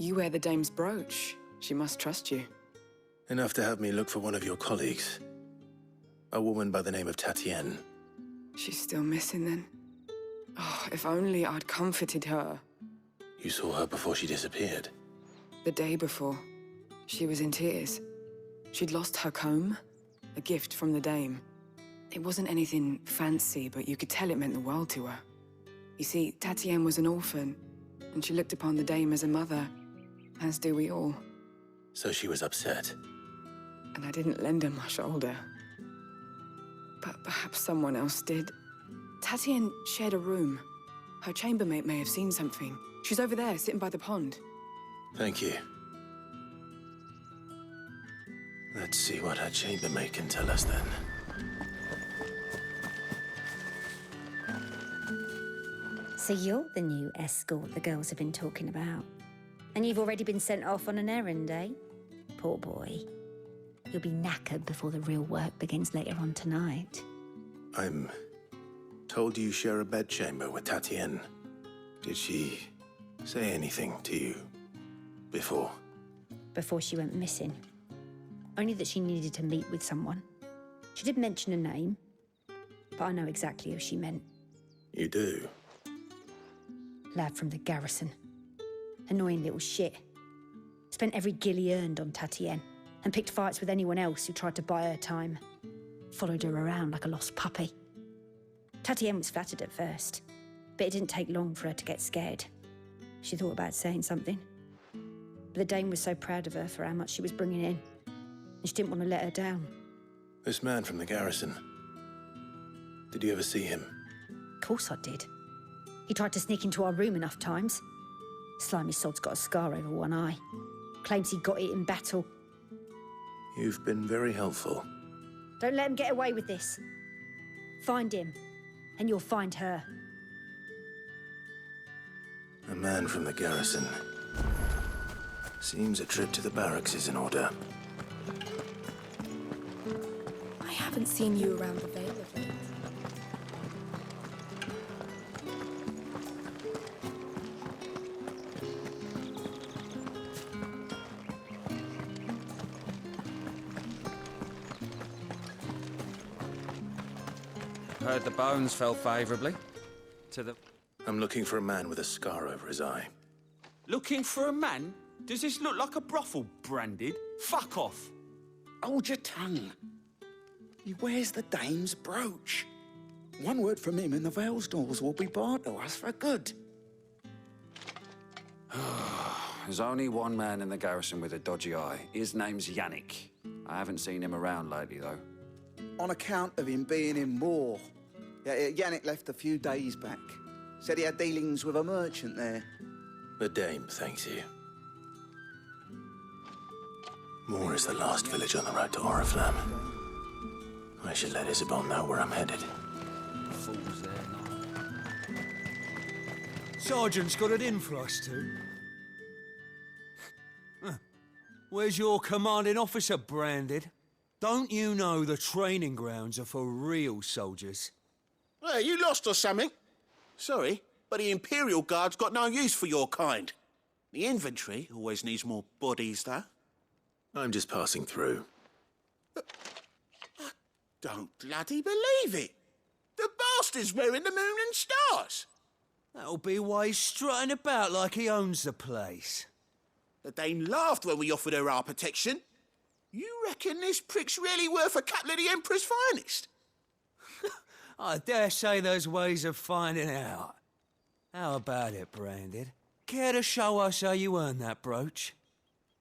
You wear the dame's brooch. She must trust you. Enough to have me look for one of your colleagues. A woman by the name of Tatienne. She's still missing then. Oh, if only I'd comforted her. You saw her before she disappeared. The day before, she was in tears. She'd lost her comb, a gift from the dame. It wasn't anything fancy, but you could tell it meant the world to her. You see, Tatienne was an orphan, and she looked upon the dame as a mother, as do we all. So she was upset. And I didn't lend her my shoulder. But perhaps someone else did. Tatienne shared a room. Her chambermaid may have seen something. She's over there, sitting by the pond. Thank you. Let's see what her chambermaid can tell us then. So you're the new escort the girls have been talking about. And you've already been sent off on an errand, eh? Poor boy. You'll be knackered before the real work begins later on tonight. I'm told you share a bedchamber with Tatienne. Did she say anything to you before? Before she went missing. Only that she needed to meet with someone. She did mention a name, but I know exactly who she meant. You do? Lad from the garrison. Annoying little shit. Spent every guil he earned on Tatienne, and picked fights with anyone else who tried to buy her time. Followed her around like a lost puppy. Tatienne was flattered at first, but it didn't take long for her to get scared. She thought about saying something. But the dame was so proud of her for how much she was bringing in, and she didn't want to let her down. This man from the garrison. Did you ever see him? Of course I did. He tried to sneak into our room enough times. Slimy sod's got a scar over one eye. Claims he got it in battle. You've been very helpful. Don't let him get away with this. Find him, and you'll find her. A man from the garrison. Seems a trip to the barracks is in order. I haven't seen you around the Vale of late. Heard the bones fell favourably to the... I'm looking for a man with a scar over his eye. Looking for a man? Does this look like a brothel, Branded? Fuck off. Hold your tongue. He wears the dame's brooch. One word from him and the Vale's doors will be barred to us for good. There's only one man in the garrison with a dodgy eye. His name's Yannick. I haven't seen him around lately, though. On account of him being in war. Yeah, Yannick left a few days back. Said he had dealings with a merchant there. The dame thanks you. Moor is the last village on the road to Oriflamme. I should let Isabel know where I'm headed. Fools there now. Sergeant's got it in for us two. Where's your commanding officer, Branded? Don't you know the training grounds are for real soldiers? Hey, you lost or something? Sorry, but the Imperial Guard's got no use for your kind. The infantry always needs more bodies, though. I'm just passing through. I don't bloody believe it. The bastard's wearing the moon and stars. That'll be why he's strutting about like he owns the place. The dame laughed when we offered her our protection. You reckon this prick's really worth a couple of the Emperor's finest? I dare say there's ways of finding out. How about it, Branded? Care to show us how you earned that brooch?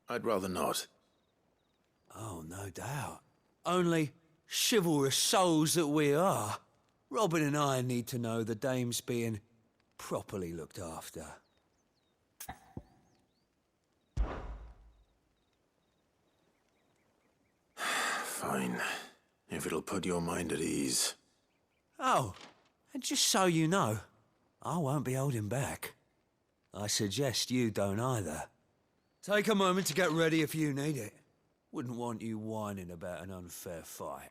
I'd rather not. Oh, no doubt. Only chivalrous souls that we are, Robin and I need to know the dame's being properly looked after. Fine. If it'll put your mind at ease. Oh, and just so you know, I won't be holding back. I suggest you don't either. Take a moment to get ready if you need it. Wouldn't want you whining about an unfair fight.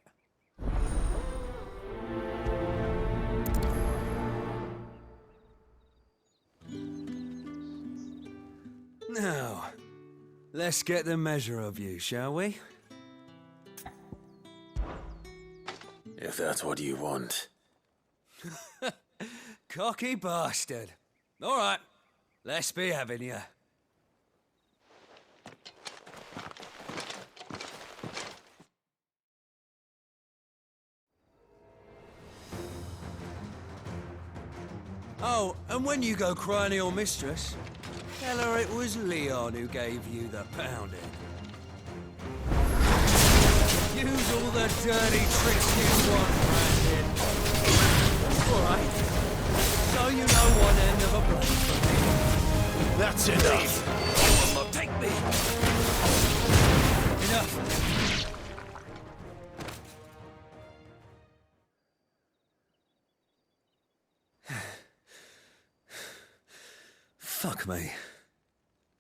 Now, let's get the measure of you, shall we? If that's what you want. Cocky bastard. All right, let's be having you. Oh, and when you go crying to your mistress, tell her it was Leon who gave you the pounding. Use all the dirty tricks you want, Brandon. All right. So you know one end of a blade from me. That's enough! Well, take me. Enough. Fuck me.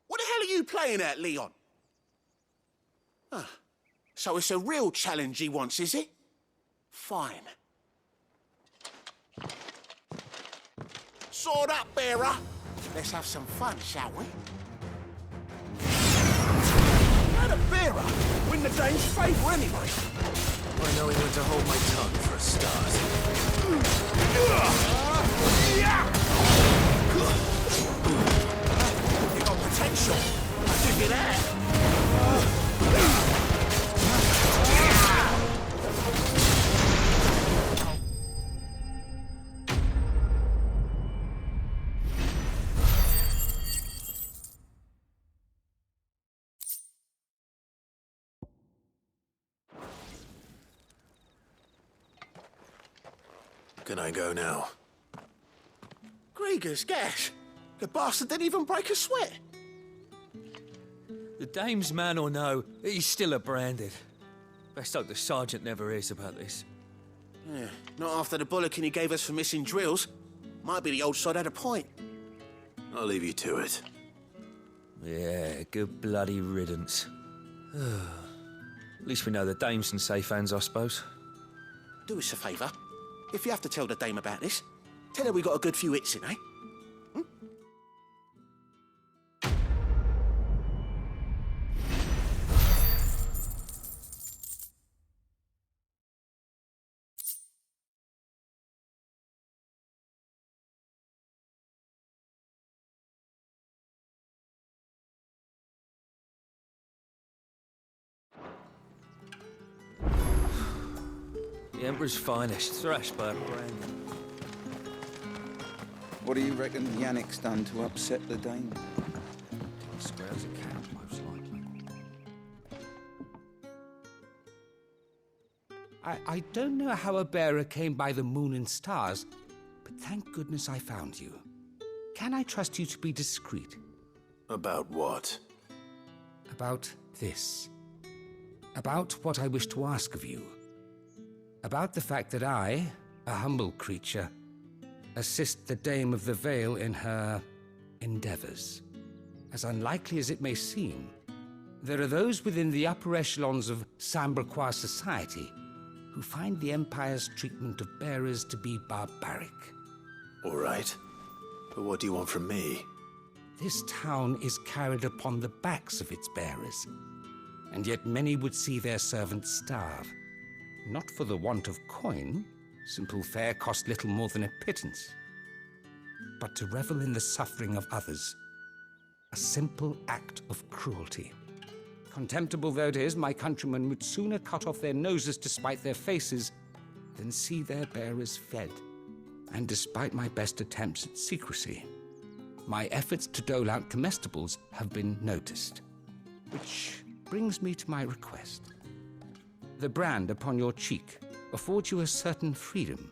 What the hell are you playing at, Leon? Ah, so it's a real challenge he wants, is it? Fine. Sword up, bearer. Let's have some fun, shall we? Let a bearer win the dame's favour anyway. I know he went to hold my tongue for a start. You got potential. I dig it out. Can I go now? Grieger's gas. The bastard didn't even break a sweat. The dame's man or no, he's still a branded. Best hope the sergeant never hears about this. Yeah, not after the bullocking he gave us for missing drills. Might be the old sod had a point. I'll leave you to it. Yeah, good bloody riddance. At least we know the dame's in safe hands, I suppose. Do us a favour. If you have to tell the dame about this, tell her we got a good few hits in, eh? The Emperor's finest, thrashed by a brand. What do you reckon Yannick's done to upset the dame? Square as a cat, most likely. I don't know how a bearer came by the moon and stars, but thank goodness I found you. Can I trust you to be discreet? About what? About this. About what I wish to ask of you. About the fact that I, a humble creature, assist the Dame of the Vale in her endeavors. As unlikely as it may seem, there are those within the upper echelons of Samberquois society who find the Empire's treatment of bearers to be barbaric. All right. But what do you want from me? This town is carried upon the backs of its bearers, and yet many would see their servants starve. Not for the want of coin, simple fare cost little more than a pittance, but to revel in the suffering of others, a simple act of cruelty. Contemptible though it is, my countrymen would sooner cut off their noses to spite their faces than see their bearers fed. And despite my best attempts at secrecy, my efforts to dole out comestibles have been noticed. Which brings me to my request. The brand upon your cheek affords you a certain freedom.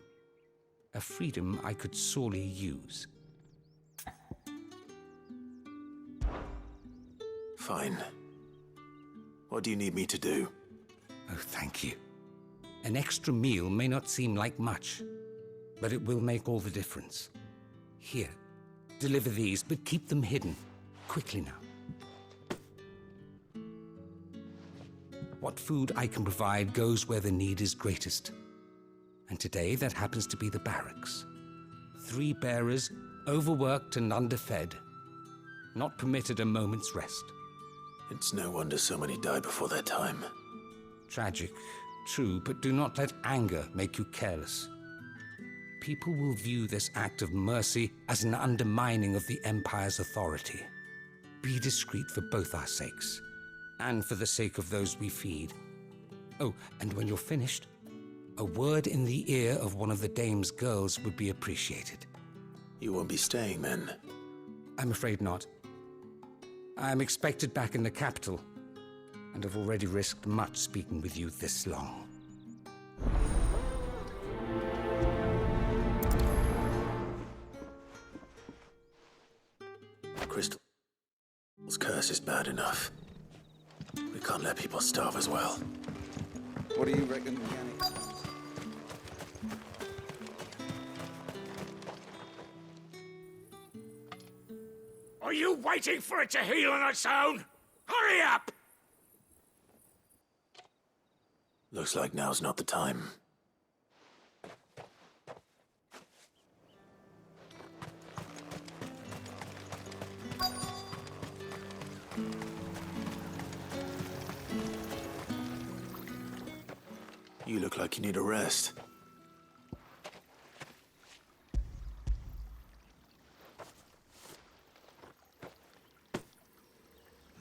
A freedom I could sorely use. Fine. What do you need me to do? Oh, thank you. An extra meal may not seem like much, but it will make all the difference. Here, deliver these, but keep them hidden. Quickly now. What food I can provide goes where the need is greatest. And today, that happens to be the barracks. 3 bearers, overworked and underfed. not permitted a moment's rest. It's no wonder so many die before their time. Tragic, true, but do not let anger make you careless. People will view this act of mercy as an undermining of the Empire's authority. Be discreet for both our sakes, and for the sake of those we feed. Oh, and when you're finished, a word in the ear of one of the Dame's girls would be appreciated. You won't be staying then? I'm afraid not. I am expected back in the capital, and have already risked much speaking with you this long. Crystal's curse is bad enough. We can't let people starve as well. What do you reckon, Yannick? Are you waiting for it to heal on its own? Hurry up! Looks like now's not the time. You look like you need a rest.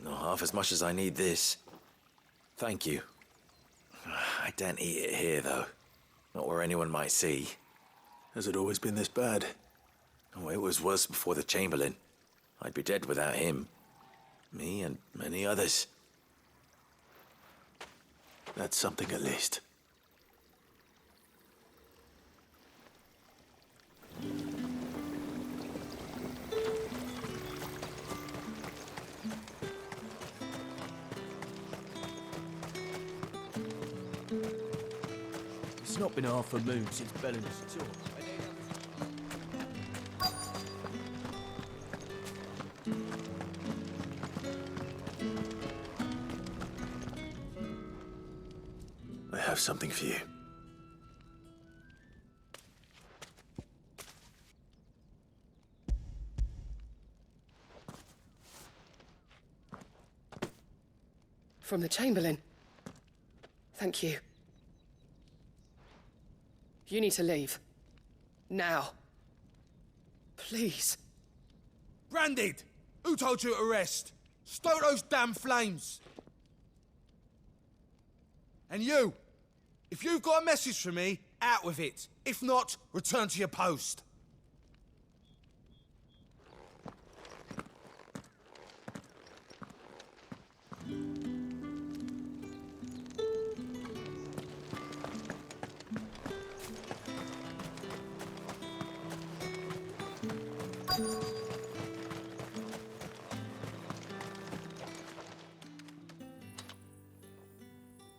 Not half as much as I need this. Thank you. I daren't eat it here, though. Not where anyone might see. Has it always been this bad? Oh, it was worse before the Chamberlain. I'd be dead without him. Me and many others. That's something at least. It's not been half a moon since Bellen's tour. I have something for you. From the Chamberlain. Thank you. You need to leave. Now. Please. Branded! Who told you to rest? Stoke those damn flames! And you! If you've got a message for me, out with it. If not, return to your post.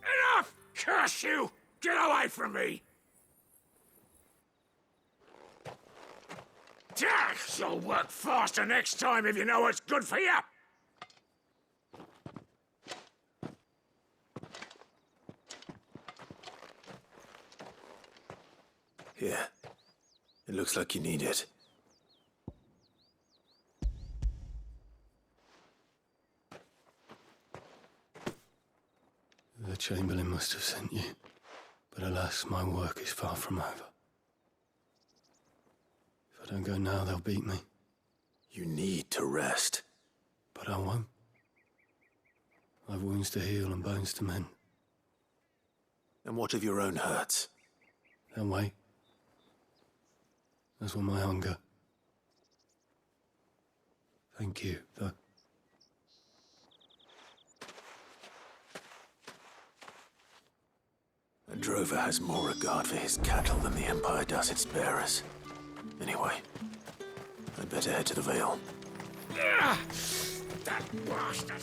Enough! Curse you! Get away from me! You'll work faster next time if you know what's good for you! Here. It looks like you need it. The Chamberlain must have sent you. But alas, my work is far from over. If I don't go now, they'll beat me. You need to rest. But I won't. I've wounds to heal and bones to mend. And what of your own hurts? They'll wait. As will my hunger. Thank you, though. A drover has more regard for his cattle than the Empire does its bearers. Anyway, I'd better head to the Vale. That bastard!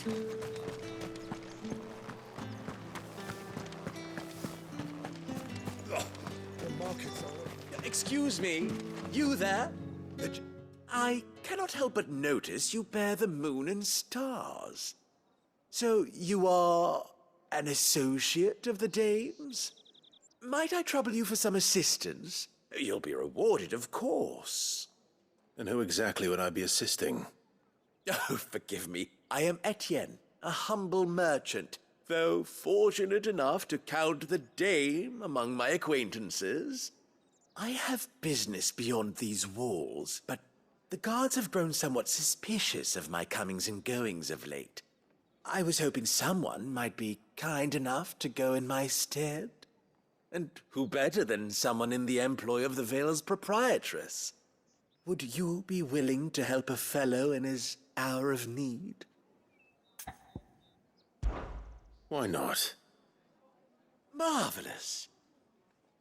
Excuse me, you there? I cannot help but notice you bear the moon and stars. So you are an associate of the Dame's? Might I trouble you for some assistance? You'll be rewarded, of course. And who exactly would I be assisting? Oh, forgive me. I am Etienne, a humble merchant, though fortunate enough to count the dame among my acquaintances. I have business beyond these walls, but the guards have grown somewhat suspicious of my comings and goings of late. I was hoping someone might be kind enough to go in my stead. And who better than someone in the employ of the Vale's proprietress? Would you be willing to help a fellow in his hour of need? Why not? Marvelous.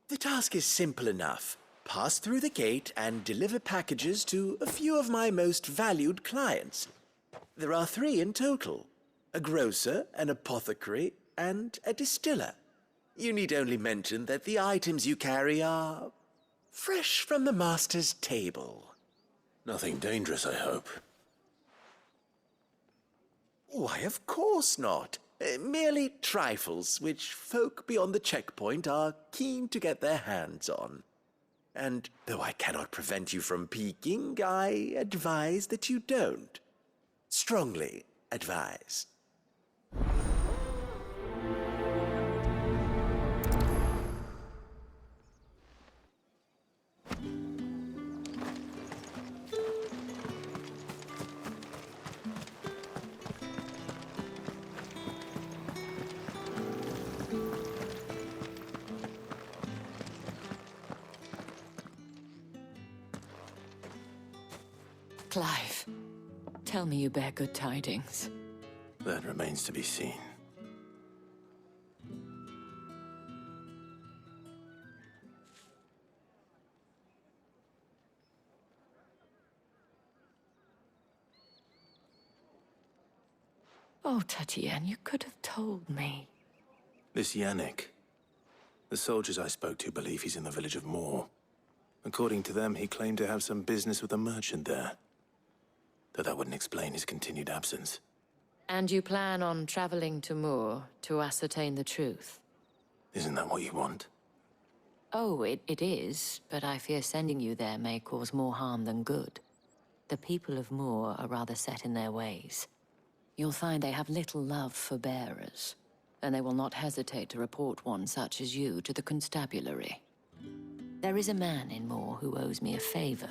The task is simple enough. Pass through the gate and deliver packages to a few of my most valued clients. There are 3 in total: a grocer, an apothecary, and a distiller. You need only mention that the items you carry are fresh from the master's table. Nothing dangerous, I hope. Why, of course not. Merely trifles which folk beyond the checkpoint are keen to get their hands on. And though I cannot prevent you from peeking, I advise that you don't. Strongly advise. Clive, tell me you bear good tidings. That remains to be seen. Oh, Tatienne, you could have told me. This Yannick. The soldiers I spoke to believe he's in the village of Moor. According to them, he claimed to have some business with a merchant there. Though that wouldn't explain his continued absence. And you plan on traveling to Moor to ascertain the truth? Isn't that what you want? Oh, it is, but I fear sending you there may cause more harm than good. The people of Moor are rather set in their ways. You'll find they have little love for bearers, and they will not hesitate to report one such as you to the constabulary. There is a man in Moor who owes me a favor.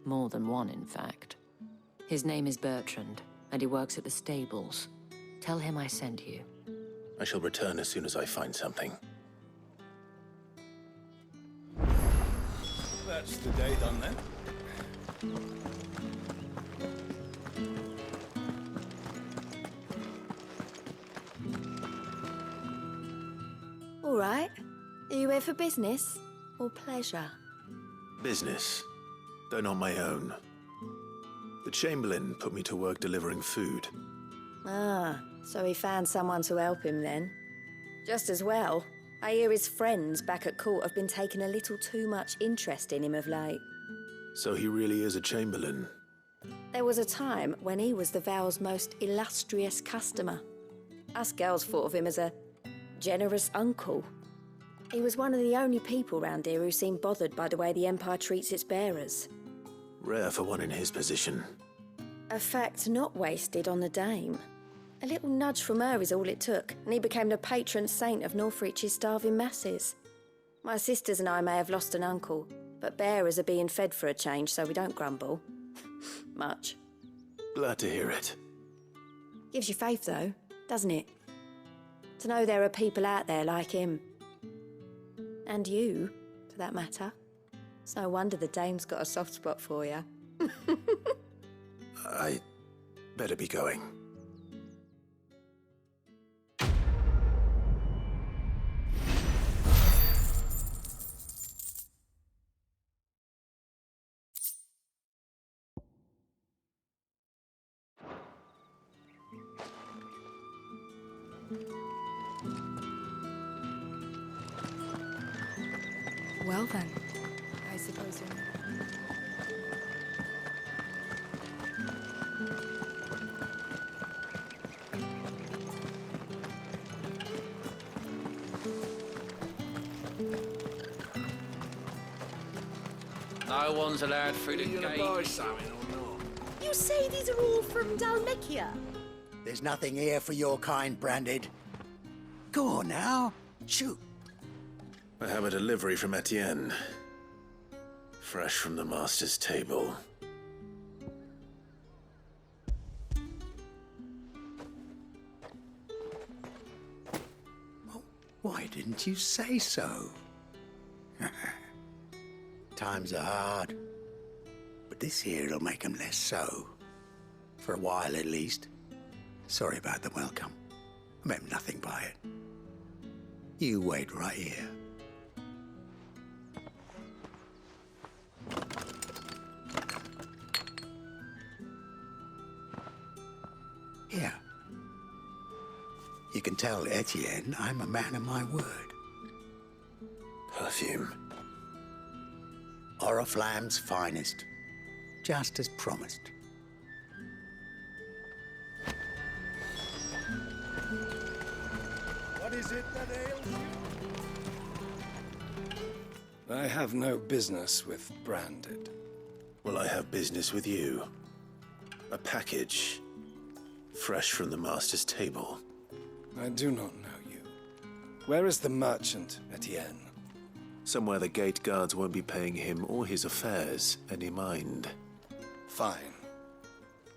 More than one, in fact. His name is Bertrand, and he works at the stables. Tell him I sent you. I shall return as soon as I find something. That's the day done then. All right. Are you here for business or pleasure? Business, though not my own. The Chamberlain put me to work delivering food. Ah, so he found someone to help him then. Just as well. I hear his friends back at court have been taking a little too much interest in him of late. So he really is a Chamberlain. There was a time when he was the Vale's most illustrious customer. Us girls thought of him as a generous uncle. He was one of the only people round here who seemed bothered by the way the Empire treats its bearers. Rare for one in his position. A fact not wasted on the dame. A little nudge from her is all it took, and he became the patron saint of Northreach's starving masses. My sisters and I may have lost an uncle, but bearers are being fed for a change, so we don't grumble. Much. Glad to hear it. Gives you faith, though, doesn't it? To know there are people out there like him. And you, for that matter. It's no wonder the dame's got a soft spot for you. I better be going. Well then, I suppose you're... No one's allowed through the Are you gate. gonna buy something or not? You you say these are all from Dalmekia? There's nothing here for your kind, Branded. Go on now. Shoot. I have a delivery from Etienne. Fresh from the master's table. Why didn't you say so? Times are hard. But this here'll make 'em less so. For a while, at least. Sorry about the welcome. I meant nothing by it. You wait right here. Here. You can tell Etienne I'm a man of my word. Perfume. Oriflamme's finest. Just as promised. What is it that ails you? I have no business with Branded. Well, I have business with you. A package. Fresh from the master's table. I do not know you. Where is the merchant, Etienne? Somewhere the gate guards won't be paying him or his affairs any mind. Fine.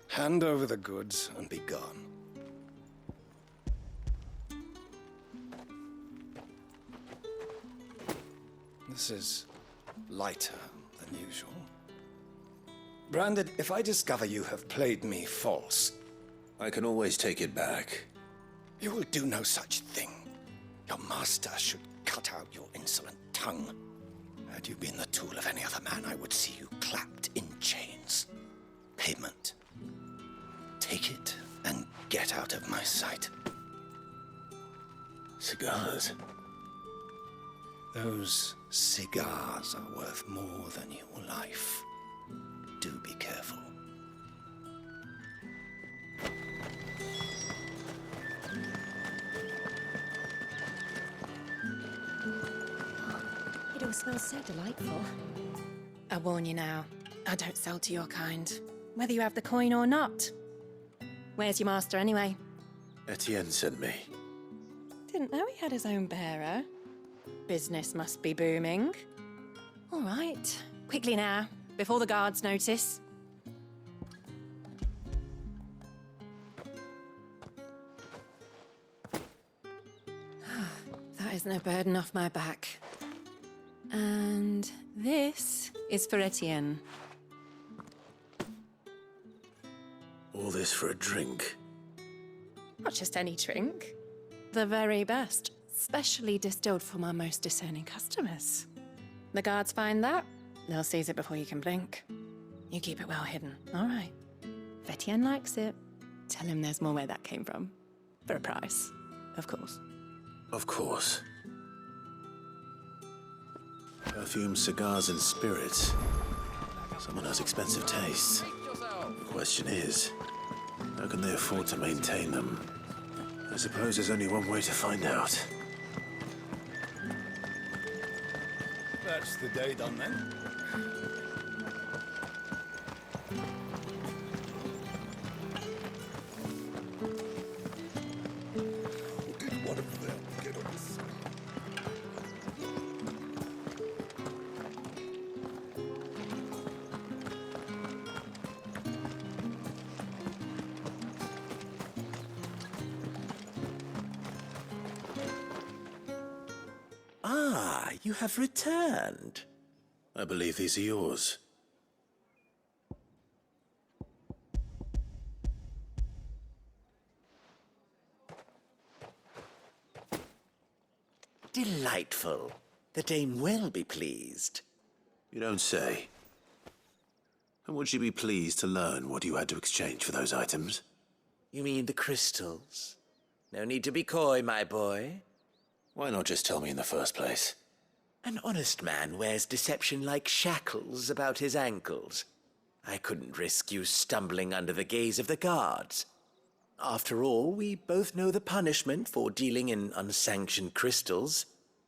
Hand over the goods and be gone. This is lighter than usual. Branded, if I discover you have played me false... I can always take it back. You will do no such thing. Your master should cut out your insolent tongue. Had you been the tool of any other man, I would see you clapped in chains. Payment. Take it and get out of my sight. Cigars? Those cigars are worth more than your life. Do be careful. It all smells so delightful. I warn you now, I don't sell to your kind, whether you have the coin or not. Where's your master anyway? Etienne sent me. Didn't know he had his own bearer. Business must be booming. All right, quickly now, before the guards notice. That is no burden off my back. And this is for Etienne. All this for a drink? Not just any drink. The very best. Specially distilled for my most discerning customers. The guards find that, they'll seize it before you can blink. You keep it well hidden, all right? If Etienne likes it, tell him there's more where that came from. For a price, of course. Of course. Perfume, cigars, and spirits. Someone has expensive tastes. The question is, how can they afford to maintain them? I suppose there's only one way to find out. That's the day done then. Did one of them get on this? Ah, you have returned. I believe these are yours. Delightful. The dame will be pleased. You don't say. And would she be pleased to learn what you had to exchange for those items? You mean the crystals? No need to be coy, my boy. Why not just tell me in the first place? An honest man wears deception like shackles about his ankles. I couldn't risk you stumbling under the gaze of the guards. After all, we both know the punishment for dealing in unsanctioned crystals,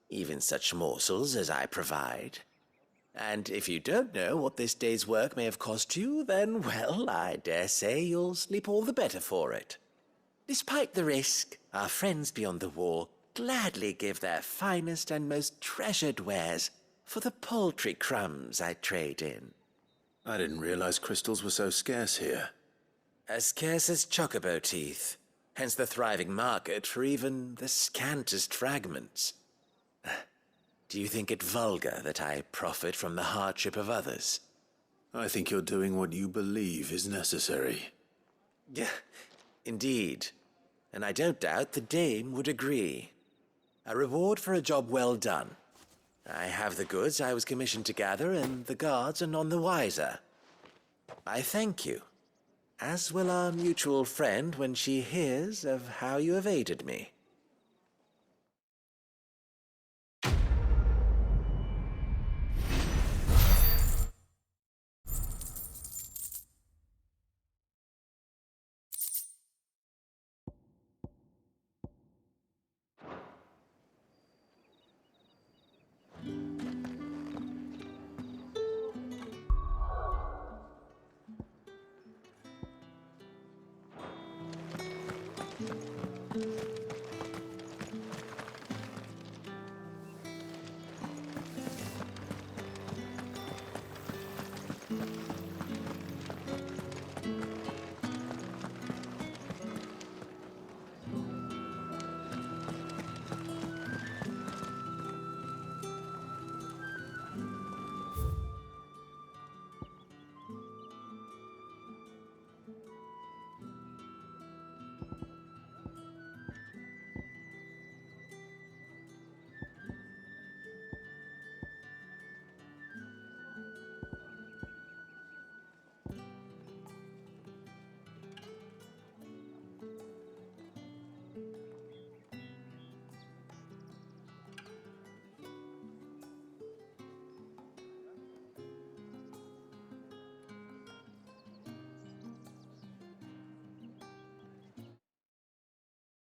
even such morsels as I provide. And if you don't know what this day's work may have cost you, then, well, I dare say you'll sleep all the better for it. Despite the risk, our friends beyond the wall gladly give their finest and most treasured wares for the paltry crumbs I trade in. I didn't realize crystals were so scarce here. As scarce as chocobo teeth, hence the thriving market for even the scantest fragments. Do you think it vulgar that I profit from the hardship of others? I think you're doing what you believe is necessary. Yeah, indeed. And I don't doubt the dame would agree. A reward for a job well done. I have the goods I was commissioned to gather, and the guards are none the wiser. I thank you, as will our mutual friend when she hears of how you have aided me.